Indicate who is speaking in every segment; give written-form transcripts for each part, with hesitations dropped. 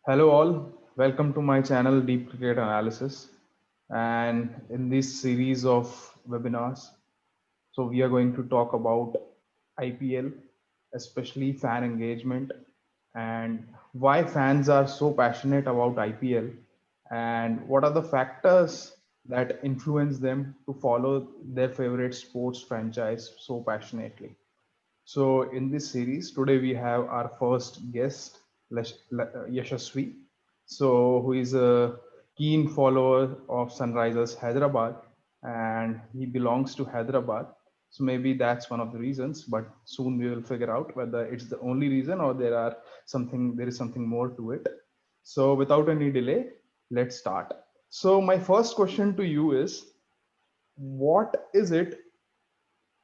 Speaker 1: Hello, all. Welcome to my channel, Deep Cricket Analysis. And in this series of webinars, we are going to talk about IPL, especially fan engagement, and why fans are so passionate about IPL, and what are the factors that influence them to follow their favorite sports franchise so passionately. So, in this series, today we have our first guest, Yashaswy, who is a keen follower of Sunrisers Hyderabad, and he belongs to Hyderabad. So maybe that's one of the reasons, but soon we will figure out whether it's the only reason or there is something more to it. So without any delay, let's start. So my first question to you is, what is it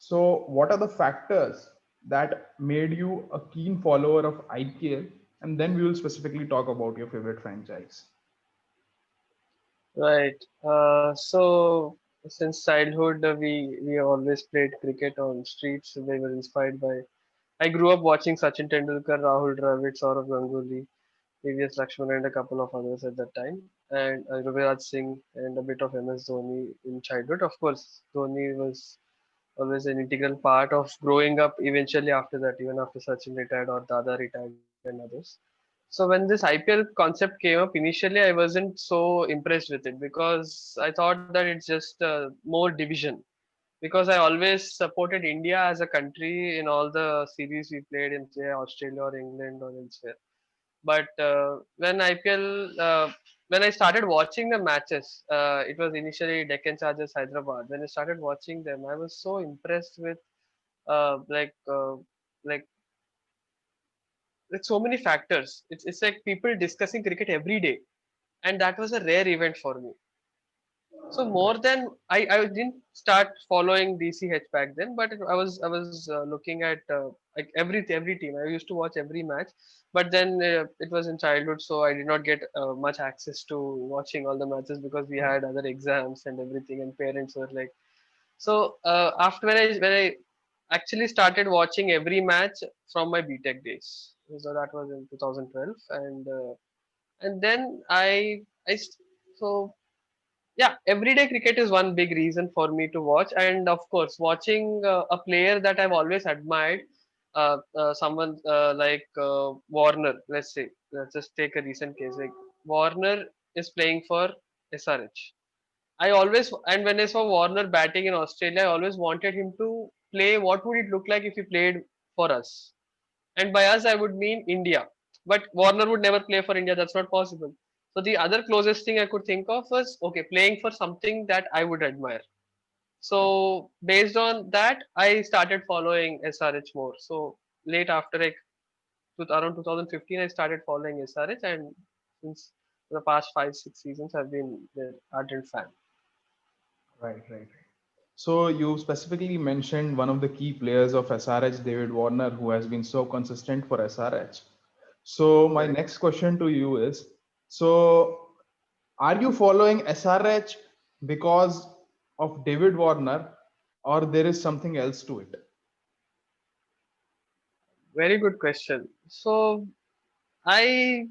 Speaker 1: what are the factors that made you a keen follower of IPL? And then we will specifically talk about your favorite franchise.
Speaker 2: Right. So since childhood, we always played cricket on streets. They were inspired by. I grew up watching Sachin Tendulkar, Rahul Dravid, Saurav Ganguly, previous Lakshman, and a couple of others at that time, and Yuvraj Singh and a bit of MS Dhoni in childhood. Of course, Dhoni was always an integral part of growing up. Eventually, after that, even after Sachin retired or Dada retired and others. So when this IPL concept came up, initially I wasn't so impressed with it because I thought that it's just more division. Because I always supported India as a country in all the series we played in, say, Australia or England or elsewhere. But when I started watching the matches, it was initially Deccan Chargers Hyderabad. When I started watching them, I was so impressed with uh, like uh, like so many factors. It's like people discussing cricket every day, and that was a rare event for me. So more
Speaker 1: Right.
Speaker 2: than I didn't start following DCH back then, but I was looking at like every team. I used to watch every match, but then it was in childhood, so I did not get much access to watching all the matches because we
Speaker 1: Right.
Speaker 2: had other exams and everything, and parents were like. So after when I actually started watching every match from my BTech days, so that was in 2012, and then so yeah, everyday cricket is one big reason for me to watch, and of course, watching a player that I've always admired, someone like Warner. Let's just take a recent case. Like Warner is playing for SRH. I always and when I saw Warner batting in Australia, I always wanted him to play. What would it look like if he played for us? And by us, I would mean India. But Warner would never play for India. That's not possible. So the other closest thing I could think of was okay, playing for something that I would admire.
Speaker 1: Right.
Speaker 2: So based on that, I started following SRH more. So late after like around 2015, I started following SRH, and since the past 5 6 seasons, I've been their ardent fan.
Speaker 1: Right. Right. So you specifically mentioned one of the key players of SRH, David Warner, who has been so consistent for SRH. So my
Speaker 2: Correct.
Speaker 1: next question to you is, so are you following SRH because of David Warner, or there is something else to it?
Speaker 2: Very good question. So I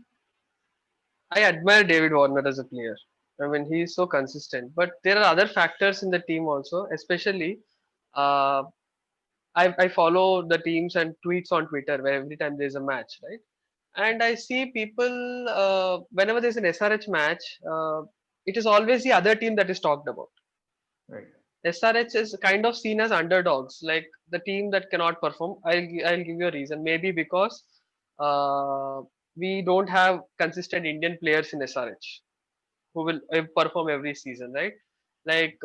Speaker 2: I admire David Warner as a player. I mean, he's so consistent. But there are other factors in the team also, especially uh, I follow the teams and tweets on Twitter where every time there's a match, right? And I see people whenever there's an SRH match, it is always the other team that is talked about.
Speaker 1: Right.
Speaker 2: SRH is kind of seen as underdogs, like the team that cannot perform. I'll give you a reason. Maybe because uh, we don't have consistent Indian players in SRH who will perform every season, right? Like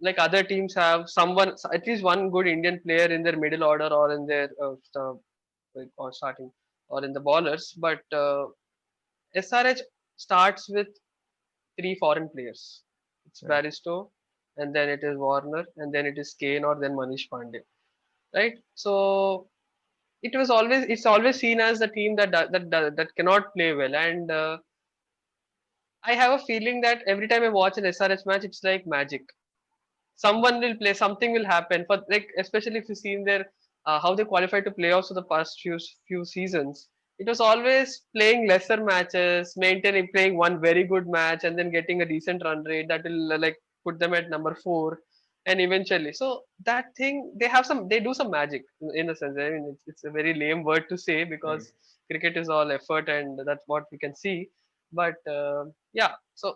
Speaker 2: like other teams have someone, at least one good Indian player in their middle order or in their like, or starting or in the bowlers. But SRH starts with three foreign players. It's
Speaker 1: Right.
Speaker 2: Baristo, and then it is Warner, and then it is Kane or then Manish Pandey, right? So it's always seen as the team that cannot play well, and I have a feeling that every time I watch an SRH match, it's like magic. Someone will play, something will happen. For like, especially if you've seen their how they qualified to playoffs for the past few seasons, it was always playing lesser matches, maintaining playing one very good match, and then getting a decent run rate that will like put them at number four, and eventually. So that thing they do some magic in a sense. I mean, it's a very lame word to say
Speaker 1: Right.
Speaker 2: because cricket is all effort, and that's what we can see. But yeah, so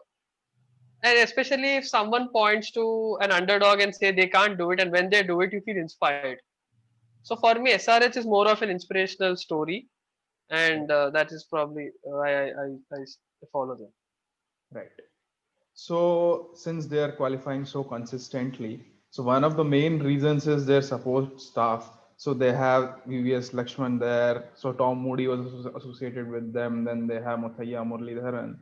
Speaker 2: and especially if someone points to an underdog and say they can't do it, and when they do it, you feel inspired. So for me, SRH is more of an inspirational story,
Speaker 1: Right.
Speaker 2: and that is probably why I follow them.
Speaker 1: Right. So, since they are qualifying so consistently, so one of the main reasons is their support staff. So they have VVS Lakshman there. So Tom Moody was associated with them. Then they have Muthaiya Muralidharan.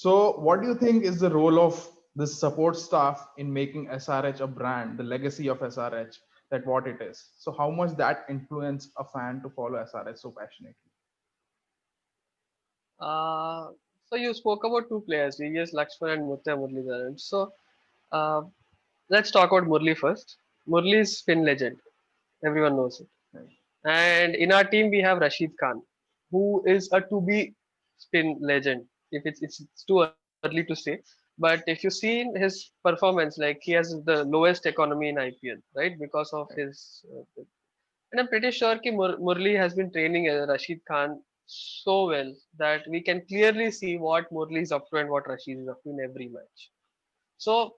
Speaker 1: So, what do you think is the role of this support staff in making SRH a brand, the legacy of SRH, that what it is? So, how much that influence a fan to follow SRH so passionately?
Speaker 2: Uh, so you spoke about two players, VVS Lakshman and Mutya Muralidharan. So uh, let's talk about Murli first. Murli is spin legend. Everyone knows it.
Speaker 1: Right.
Speaker 2: And in our team, we have Rashid Khan, who is a to be spin legend. If it's too early to say, but if you see his performance, like he has the lowest economy in IPL, right? Because of
Speaker 1: Right.
Speaker 2: his, and I'm pretty sure कि Murli has been training Rashid Khan so well that we can clearly see what Murli is up to and what Rashid is up to in every match. So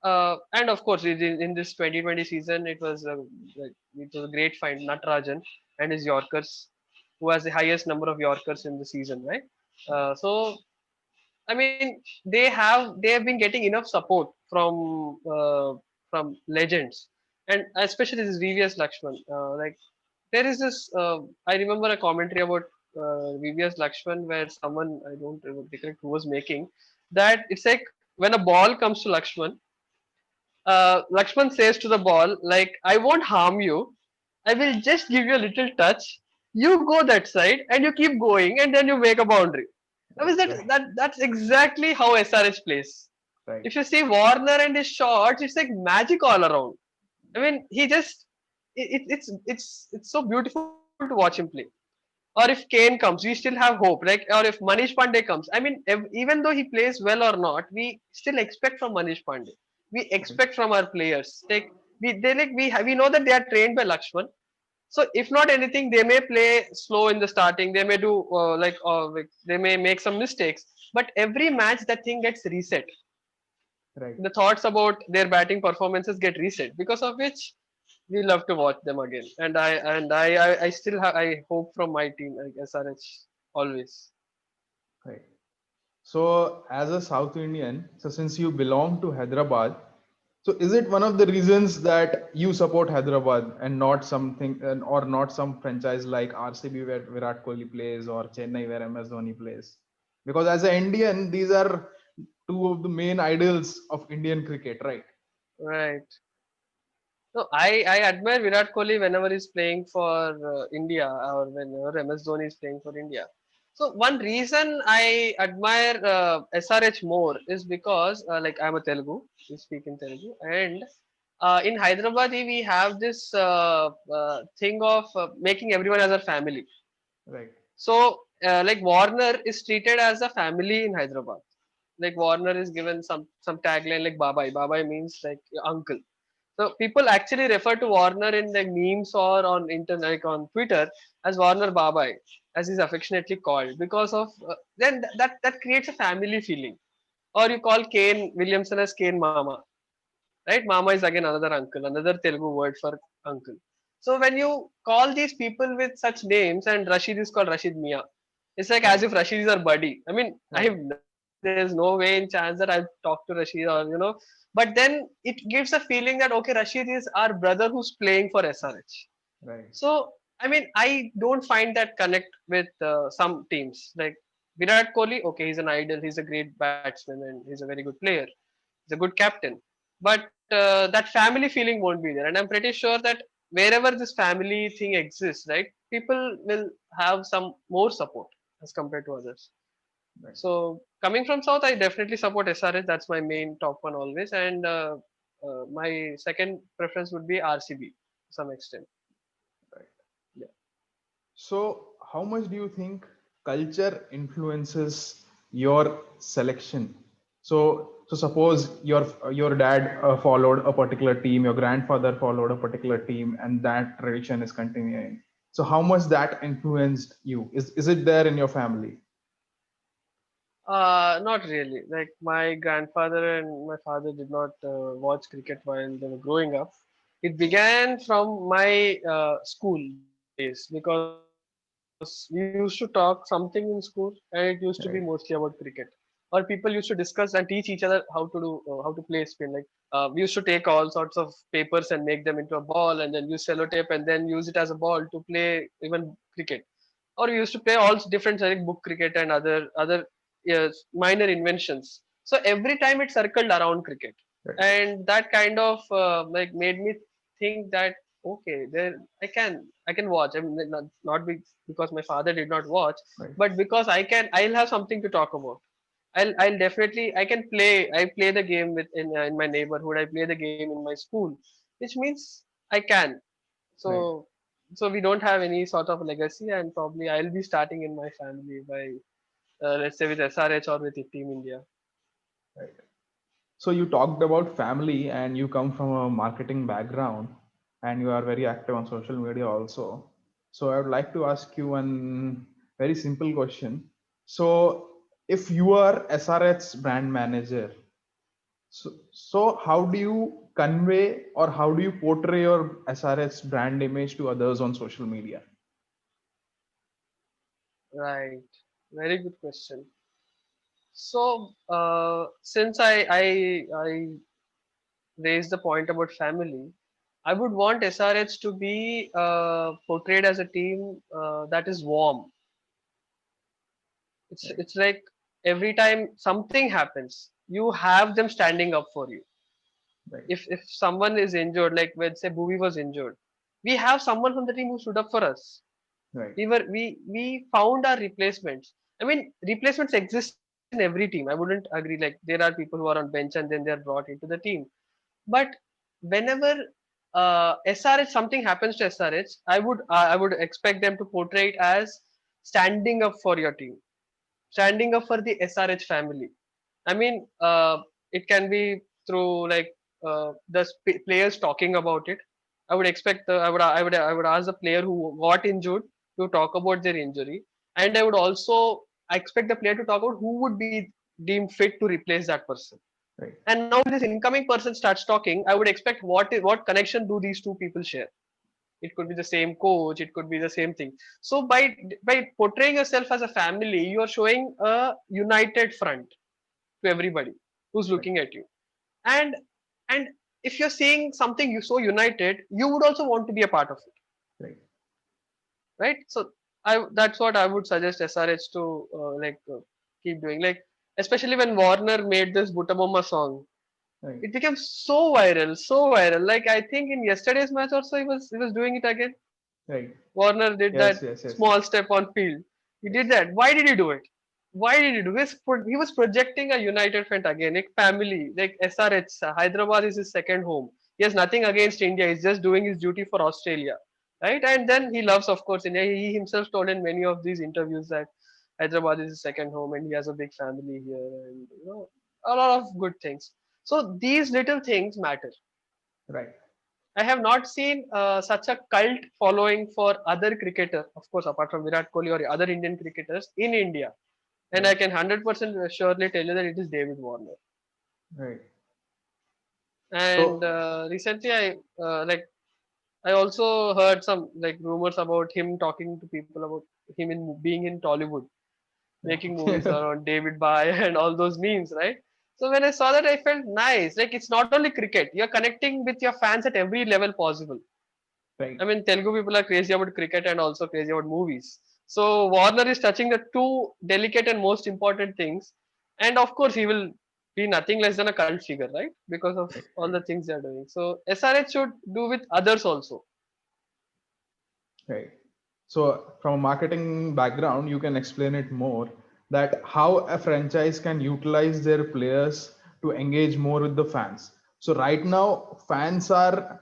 Speaker 2: and of course, in this 2020 season, it was a great find, Natarajan and his Yorkers, who has the highest number of Yorkers in the season, right?
Speaker 1: Right.
Speaker 2: So I mean, they have been getting enough support from legends, and especially this VVS Lakshman. Like there is this. I remember a commentary about VVS Lakshman where someone I don't recollect who was making that. It's like when a ball comes to Lakshman, Lakshman says to the ball, like, I won't harm you. I will just give you a little touch. You go that side and you keep going and then you make a boundary. I mean,
Speaker 1: Right. Right.
Speaker 2: that's exactly how SRH plays.
Speaker 1: Right.
Speaker 2: If you see Warner and his shots, it's like magic all around. I mean, he just it's so beautiful to watch him play. Or if Kane comes, we still have hope. Like, or if Manish Pandey comes, I mean, even though he plays well or not, we still expect from Manish Pandey. We
Speaker 1: Right.
Speaker 2: expect from our players. We know that they are trained by Lakshman. So if not anything, they may play slow in the starting. They may do like they may make some mistakes. But every match, that thing gets reset.
Speaker 1: Right.
Speaker 2: The thoughts about their batting performances get reset, because of which we love to watch them again. And I still have I hope from my team like SRH always.
Speaker 1: Right. So, as a South Indian, so since you belong to Hyderabad, so is it one of the reasons that you support Hyderabad and not something or not some franchise like RCB where Virat Kohli plays or Chennai where MS Dhoni plays? Because as an Indian, these are two of the main idols of Indian cricket, right?
Speaker 2: Right. No, I admire Virat Kohli whenever he's playing for India or whenever MS Dhoni is playing for India. So one reason I admire SRH more is because like I'm a Telugu, we speak in Telugu, and in Hyderabad we have this thing of making everyone as a family.
Speaker 1: Right.
Speaker 2: So like Warner is treated as a family in Hyderabad. Like Warner is given some tagline like Babai. Babai means like uncle. So people actually refer to Warner in like memes or on internet, like on Twitter, as Warner Babai, as he's affectionately called, because of then that creates a family feeling. Or you call Kane Williamson as Kane Mama, right? Mama is again another uncle, another Telugu word for uncle. So when you call these people with such names, and Rashid is called Rashid Mia, it's like as
Speaker 1: Right.
Speaker 2: if Rashid is our buddy. I mean,
Speaker 1: Right.
Speaker 2: there's no way in chance that I've talked to Rashid, or but then it gives a feeling that okay, Rashid is our brother who's playing for SRH.
Speaker 1: Right.
Speaker 2: So I mean, I don't find that connect with some teams like Virat Kohli. Okay, he's an idol, he's a great batsman, and he's a very good player, he's a good captain. But that family feeling won't be there, and I'm pretty sure that wherever this family thing exists, right, people will have some more support as compared to others.
Speaker 1: Right.
Speaker 2: So coming from South, I definitely support SRH. That's my main top one always, and my second preference would be RCB to some extent.
Speaker 1: Right.
Speaker 2: Yeah.
Speaker 1: So, how much do you think culture influences your selection? So suppose your dad followed a particular team, your grandfather followed a particular team, and that tradition is continuing. So how much that influenced you? Is it there in your family?
Speaker 2: Not really. Like my grandfather and my father did not watch cricket while they were growing up. It began from my school days because we used to talk something in school and it used to be mostly about cricket. Or people used to discuss and teach each other how to play spin. Like we used to take all sorts of papers and make them into a ball and then use sellotape and then use it as a ball to play even cricket. Or we used to play all different like book cricket and other yes, minor inventions. So every time it circled around cricket,
Speaker 1: Right,
Speaker 2: and that kind of like made me think that okay, there I can watch. I mean, not because my father did not watch,
Speaker 1: right,
Speaker 2: but because I'll have something to talk about. I'll definitely I can play. I play the game in my neighborhood. I play the game in my school, which means I can.
Speaker 1: right,
Speaker 2: So we don't have any sort of legacy, and probably I'll be starting in my family by let's say with SRH or with Team India.
Speaker 1: right. So you talked about family and you come from a marketing background and you are very active on social media also. So I would like to ask you one very simple question. So if you are SRH's brand manager, so how do you convey or how do you portray your SRH brand image to others on social media?
Speaker 2: Right. Very good question. So since I raised the point about family, I would want SRH to be portrayed as a team that is warm.
Speaker 1: Right,
Speaker 2: It's like every time something happens, you have them standing up for you.
Speaker 1: right,
Speaker 2: If someone is injured, like let's say Bhuvi was injured, we have someone from the team who stood up for us.
Speaker 1: right,
Speaker 2: We found our replacements. I mean, replacements exist in every team. I wouldn't agree. Like there are people who are on bench and then they are brought into the team. But whenever SRH something happens to SRH, I would expect them to portray it as standing up for your team, standing up for the SRH family. I mean, it can be through like the players talking about it. I would expect I would ask the player who got injured to talk about their injury, and I would also expect the player to talk about who would be deemed fit to replace that person.
Speaker 1: right,
Speaker 2: And now when this incoming person starts talking, I would expect what connection do these two people share? It could be the same coach, it could be the same thing. So by portraying yourself as a family, you are showing a united front to everybody who's
Speaker 1: right,
Speaker 2: looking at you. And and if you're seeing something you so united, you would also want to be a part of it,
Speaker 1: right,
Speaker 2: right? So I that's what I would suggest SRH to keep doing. Like especially when Warner made this Butabomma song,
Speaker 1: right,
Speaker 2: it became so viral. Like I think in yesterday's match also he was doing it again.
Speaker 1: right.
Speaker 2: Warner did
Speaker 1: Yes,
Speaker 2: that
Speaker 1: yes, yes, yes,
Speaker 2: small step on field. He did
Speaker 1: yes,
Speaker 2: that. Why did he do it? Why did he do this? He was projecting a united front again, like family, like SRH. Hyderabad is his second home. He has nothing against India. He's just doing his duty for Australia, right? And then he loves, of course, India. He himself told in many of these interviews that Hyderabad is his second home and he has a big family here, and a lot of good things. So these little things matter.
Speaker 1: right,
Speaker 2: I have not seen such a cult following for other cricketers, of course, apart from Virat Kohli or other Indian cricketers in India. And
Speaker 1: right,
Speaker 2: I can 100% surely tell you that it is David Warner.
Speaker 1: right.
Speaker 2: And
Speaker 1: So,
Speaker 2: recently, I also heard some like rumors about him talking to people about him in being in Tollywood, making movies
Speaker 1: right,
Speaker 2: around David Bai and all those memes, right? So when I saw that, I felt nice. Like it's not only cricket; you're connecting with your fans at every level possible.
Speaker 1: right,
Speaker 2: I mean, Telugu people are crazy about cricket and also crazy about movies. So Warner is touching the two delicate and most important things, and of course he will be nothing less than a cult figure, right? Because of
Speaker 1: right,
Speaker 2: all
Speaker 1: right,
Speaker 2: the things they are doing. So SRH should do with others also.
Speaker 1: right. So, from a marketing background, you can explain it more that how a franchise can utilize their players to engage more with the fans. So, right now, fans are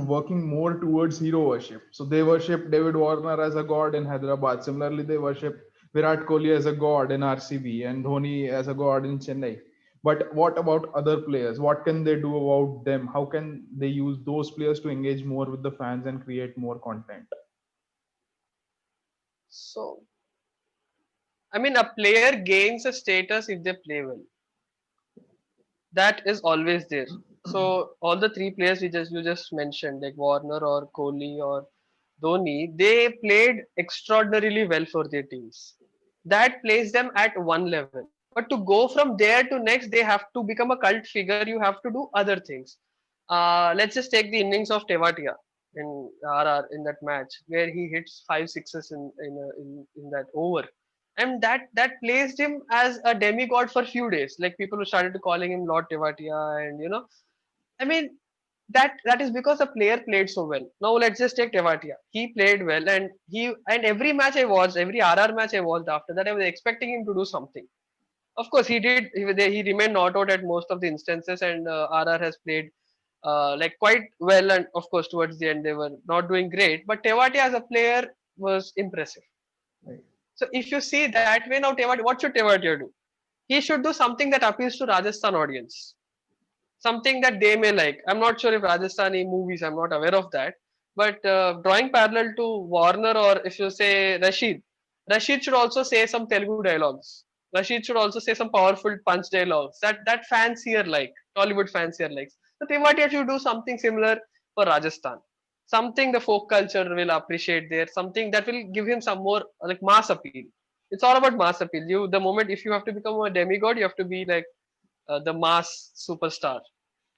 Speaker 1: working more towards hero worship. So they worship David Warner as a god in Hyderabad. Similarly, they worship Virat Kohli as a god in RCB and Dhoni as a god in Chennai. But what about other players? What can they do about them? How can they use those players to engage more with the fans and create more content?
Speaker 2: So, I mean, a player gains a status if they play well. That is always there. So all the three players you just mentioned, like Warner or Kohli or Dhoni, they played extraordinarily well for their teams. That placed them at one level. But to go from there to next, they have to become a cult figure. You have to do other things. Let's just take the innings of Tewatia in RR in that match where he hits five sixes in that over, and that placed him as a demigod for a few days. Like people started to calling him Lord Tewatia, and I mean that is because the player played so well. Now let's just take Tewatia. He played well, and every match I watched, every RR match I watched after that, I was expecting him to do something. Of course, he did. He remained not out at most of the instances, and RR has played like quite well. And of course, towards the end, they were not doing great. But Tewatia as a player was impressive.
Speaker 1: Right.
Speaker 2: So if you see that way, now Tewatia, what should Tewatia do? He should do something that appeals to Rajasthan audience, something that they may like. I'm not sure if Rajasthani movies, I'm not aware of that. But drawing parallel to Warner, or if you say Rashid should also say some Telugu dialogues. Rashid should also say some powerful punch dialogues that fans here like, Tollywood fans here likes. So Tewatia should do something similar for Rajasthan. Something the folk culture will appreciate there, something that will give him some more like mass appeal. It's all about mass appeal. You the moment if you have to become a demigod, you have to be like the mass superstar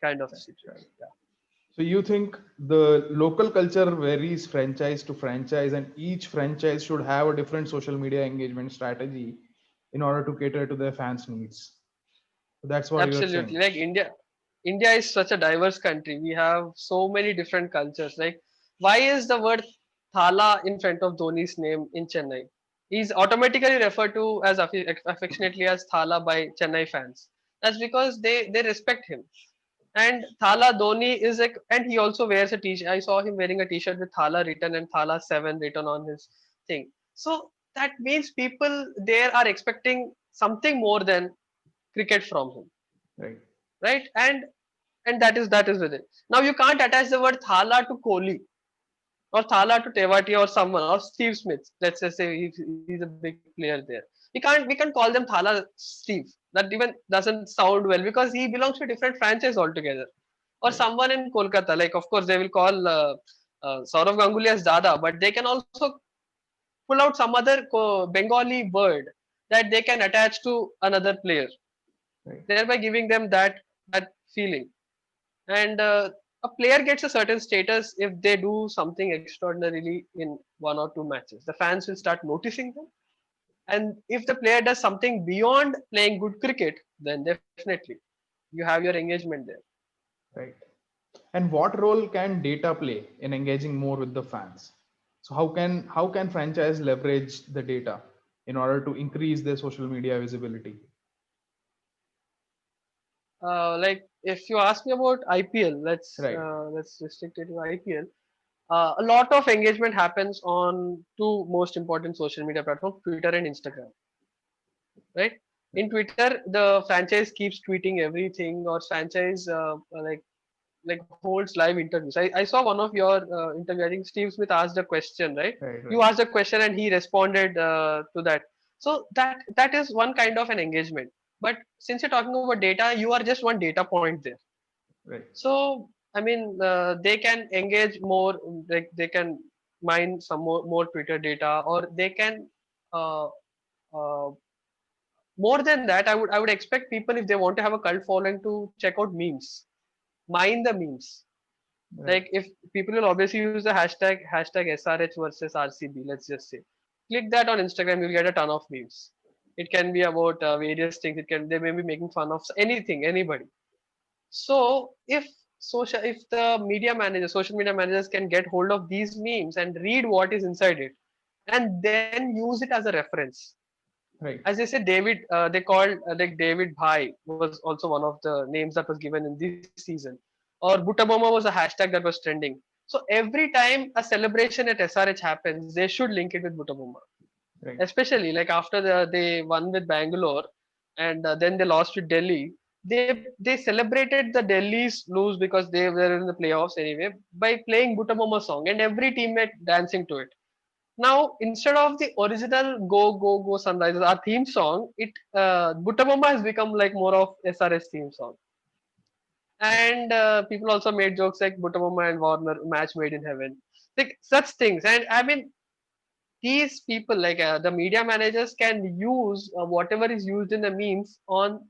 Speaker 2: kind of
Speaker 1: Right.
Speaker 2: situation. Yeah,
Speaker 1: So you think the local culture varies franchise to franchise, and each franchise should have a different social media engagement strategy in order to cater to their fans' needs. So that's what you're
Speaker 2: absolutely.
Speaker 1: saying.
Speaker 2: Like India is such a diverse country. We have so many different cultures. Like, why is the word Thala in front of Dhoni's name in Chennai? He's automatically referred to as affectionately as Thala by Chennai fans. That's because they respect him. And Thala Dhoni is like, and he also wears a t-shirt. I saw him wearing a t-shirt with Thala written and Thala 7 written on his thing. So that means people there are expecting something more than cricket from him,
Speaker 1: Right.
Speaker 2: right? And that is with it. Now you can't attach the word Thala to Kohli or Thala to Tewati or someone or Steve Smith. Let's just say he's a big player there. We can't call them Thala Steve. That even doesn't sound well because he belongs to a different franchise altogether. Or
Speaker 1: Right.
Speaker 2: someone in Kolkata, like of course they will call Saurav Ganguly as Dada, but they can also pull out some other Bengali word that they can attach to another player,
Speaker 1: Right.
Speaker 2: thereby giving them that feeling. And a player gets a certain status if they do something extraordinarily in one or two matches. The fans will start noticing them. And if the player does something beyond playing good cricket, then definitely you have your engagement there.
Speaker 1: Right. And what role can data play in engaging more with the fans? So how can franchise leverage the data in order to increase their social media visibility?
Speaker 2: Like if you ask me about IPL,
Speaker 1: Right.
Speaker 2: let's restrict it to IPL. A lot of engagement happens on two most important social media platforms, Twitter and Instagram, right? In Twitter, the franchise keeps tweeting everything, or franchise like holds live interviews. I saw one of your interview. I think Steve Smith asked a question, right?
Speaker 1: Right.
Speaker 2: You
Speaker 1: Right.
Speaker 2: asked a question and he responded to that. So that is one kind of an engagement. But since you're talking about data, you are just one data point there.
Speaker 1: Right.
Speaker 2: So I mean, they can engage more. Like they can mine some more Twitter data, or they can uh, uh, more than that. I would expect people, if they want to have a cult following, to check out memes, mine the memes.
Speaker 1: Right.
Speaker 2: Like if people will obviously use the hashtag SRH versus RCB, let's just say, click that on Instagram, you'll get a ton of memes. It can be about various things. They may be making fun of anything, anybody. So if the social media managers can get hold of these memes and read what is inside it, and then use it as a reference.
Speaker 1: Right.
Speaker 2: As they said, they called like David Bhai was also one of the names that was given in this season. Or Butaboma was a hashtag that was trending. So every time a celebration at SRH happens, they should link it with Butabuma.
Speaker 1: Right.
Speaker 2: Especially like after they won with Bangalore, and then they lost to Delhi. They celebrated the Delhi's lose because they were in the playoffs anyway by playing Butaboma song and every teammate dancing to it. Now instead of the original Go Go Go Sunrisers, our theme song, it Butaboma has become like more of SRS theme song. And people also made jokes like Butaboma and Warner match made in heaven, like such things. And I mean, these people like the media managers can use whatever is used in the memes on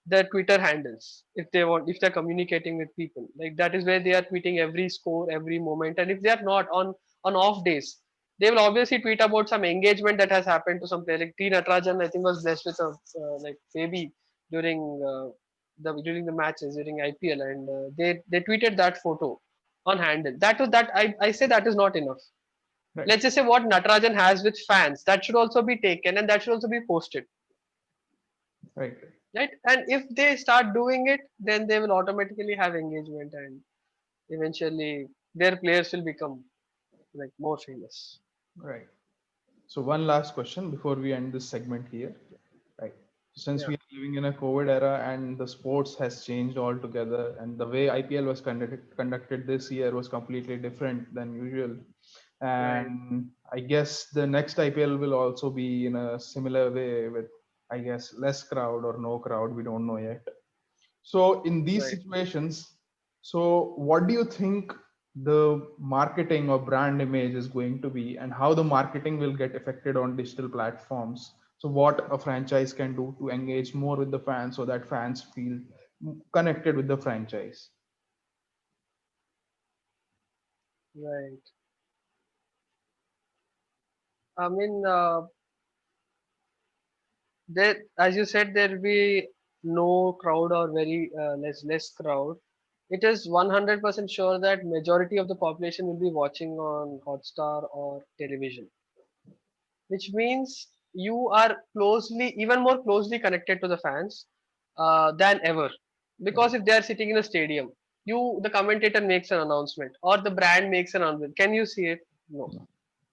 Speaker 2: their Twitter handles if they want, if they're communicating with people. Like that is where they are tweeting every score, every moment. And if they are not on off days, they will obviously tweet about some engagement that has happened to some player. Like T Natarajan, I think was blessed with a like baby during during the matches during IPL, and they tweeted that photo on handle. I say that is not enough.
Speaker 1: Right.
Speaker 2: Let's just say what Natarajan has with fans, that should also be taken and that should also be posted,
Speaker 1: Right.
Speaker 2: right? And if they start doing it, then they will automatically have engagement, and eventually their players will become like more famous.
Speaker 1: Right. So one last question before we end this segment here. Right. Since
Speaker 2: Yeah,
Speaker 1: we are living in a COVID era and the sports has changed altogether, and the way IPL was conducted this year was completely different than usual.
Speaker 2: right,
Speaker 1: And I guess the next IPL will also be in a similar way with, I guess, less crowd or no crowd. We don't know yet. So in these
Speaker 2: right.
Speaker 1: situations, so what do you think the marketing or brand image is going to be, and how the marketing will get affected on digital platforms? So what a franchise can do to engage more with the fans so that fans feel connected with the franchise.
Speaker 2: Right. I mean, there, as you said, there will be no crowd or very less crowd. It is 100% sure that majority of the population will be watching on Hotstar or television, which means you are closely, even more closely connected to the fans than ever.
Speaker 1: Right.
Speaker 2: Because if they are sitting in a stadium, the commentator makes an announcement or the brand makes an announcement. Can you see it? No,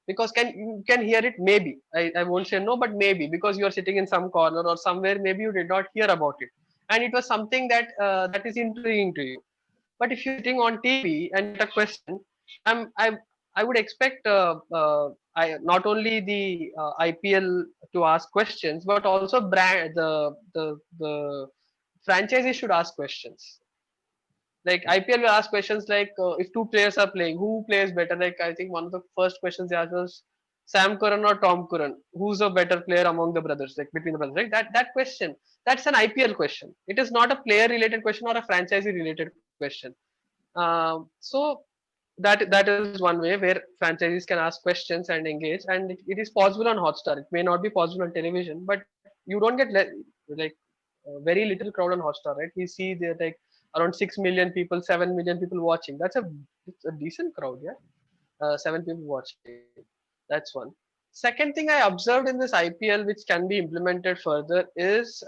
Speaker 2: because you can hear it, maybe. I won't say no, but maybe because you are sitting in some corner or somewhere, maybe you did not hear about it, and it was something that that is intriguing to you. But if you're sitting on TV and you get a question, I'm I would expect I not only the IPL to ask questions, but also brand the franchises should ask questions. Like IPL will ask questions like if two players are playing, who plays better? Like I think one of the first questions they asked was Sam Curran or Tom Curran, who's a better player among the brothers, like between the brothers, right? That question, that's an IPL question. It is not a player related question or a franchisee related question. So that is one way where franchisees can ask questions and engage, and it is possible on Hotstar. It may not be possible on television, but you don't get like very little crowd on Hotstar, right? We see there like around 6 million people, 7 million people watching. It's a decent crowd, yeah. 7 people watching. That's one. Second thing I observed in this IPL, which can be implemented further, is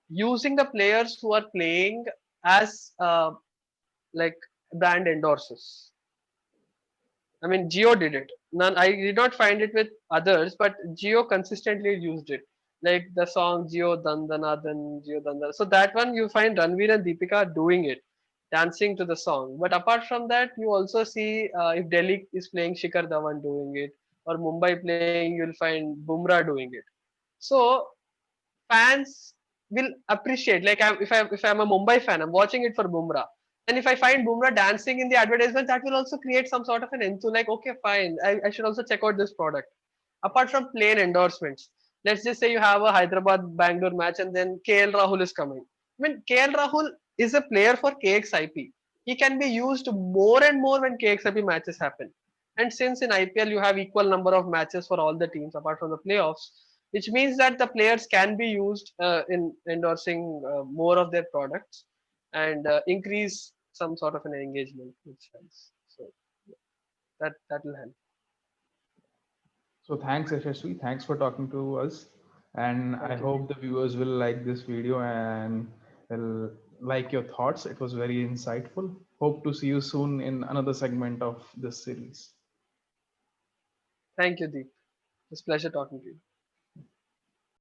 Speaker 2: using the players who are playing as like brand endorsers. I mean, Geo did it. None, I did not find it with others, but Geo consistently used it. Like the song Geo Dandana Dan Geo Dandana. So that one you find Ranveer and Deepika doing it, dancing to the song. But apart from that, you also see if Delhi is playing Shikhar Dhawan doing it, or Mumbai playing, you'll find Bumrah doing it. So fans will appreciate. Like if I'm a Mumbai fan, I'm watching it for Bumrah. And if I find Bumrah dancing in the advertisement, that will also create some sort of an enthuse. Like, okay, fine, I should also check out this product. Apart from plain endorsements, let's just say you have a Hyderabad Bangalore match and then KL Rahul is coming. I mean, KL Rahul is a player for KXIP. He can be used more and more when KXIP matches happen. And since in IPL you have equal number of matches for all the teams apart from the playoffs, which means that the players can be used in endorsing more of their products and increase some sort of an engagement with fans. So that will help.
Speaker 1: So thanks, Yashaswi. Thanks for talking to us. And I
Speaker 2: Thank you.
Speaker 1: hope the viewers will like this video and will like your thoughts. It was very insightful. Hope to see you soon in another segment of this series.
Speaker 2: Thank you, Deep. It's a pleasure talking to you.